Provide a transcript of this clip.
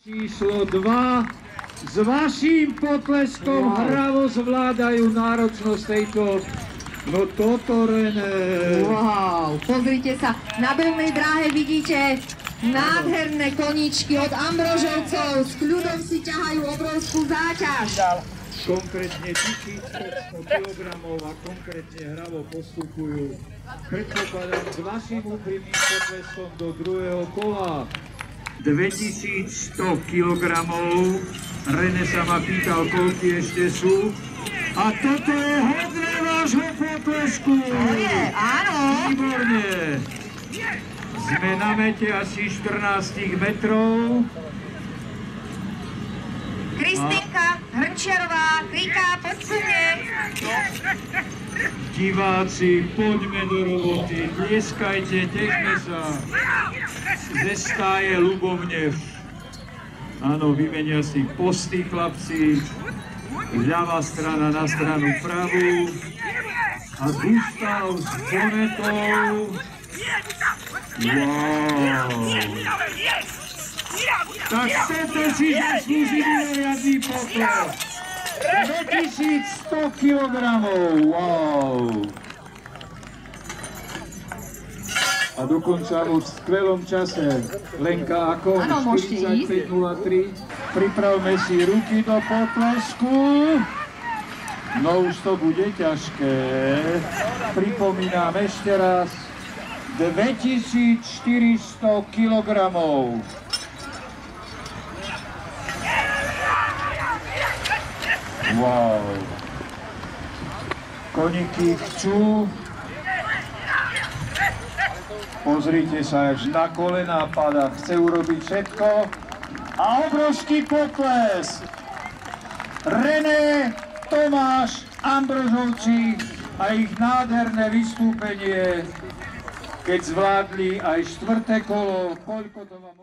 Číslo 2 s vaším potleskom hravo zvládajú náročnosť tejto, no toto René. Wow, pozrite sa, na bežnej dráhe vidíte nádherné koníčky od Ambrožovcov, s kľudom si ťahajú obrovskú záťaž. Konkrétne 1500 kg a konkrétne hravo postupujú. Predpokladám s vaším úprimným potleskom do druhého kola. 2100 kg. René sa ma pýtal, koľky ešte sú. A toto je hodné vášho potlesku. To je, áno. Výborne. Sme na mete asi 14 metrov. Kristýnka Hrnčiarová kriká, poď ku mne. Diváci, poďme do roboty, tlieskajte, tešme sa. Ze stáje ľubovne. Áno, vymenia si posty chlapci. Ľavá strana na stranu pravú. A Gustav s Bonetou. Wow. Tak toto si zaslúži mimoriadny pokles. 2100 kg. Wow. A dokonca v skvelom čase. Lenka, ako? 45:03. Pripravme si ruky do potlesku. No už to bude ťažké. Pripomínam ešte raz. 2400 kg. Wow. Koníky chcú. Pozrite sa, až na kolená pada. Chce urobiť všetko. A obrovský pokles. René, Tomáš, Ambrožovci a ich nádherné vystúpenie, keď zvládli aj štvrté kolo. Koľko to vám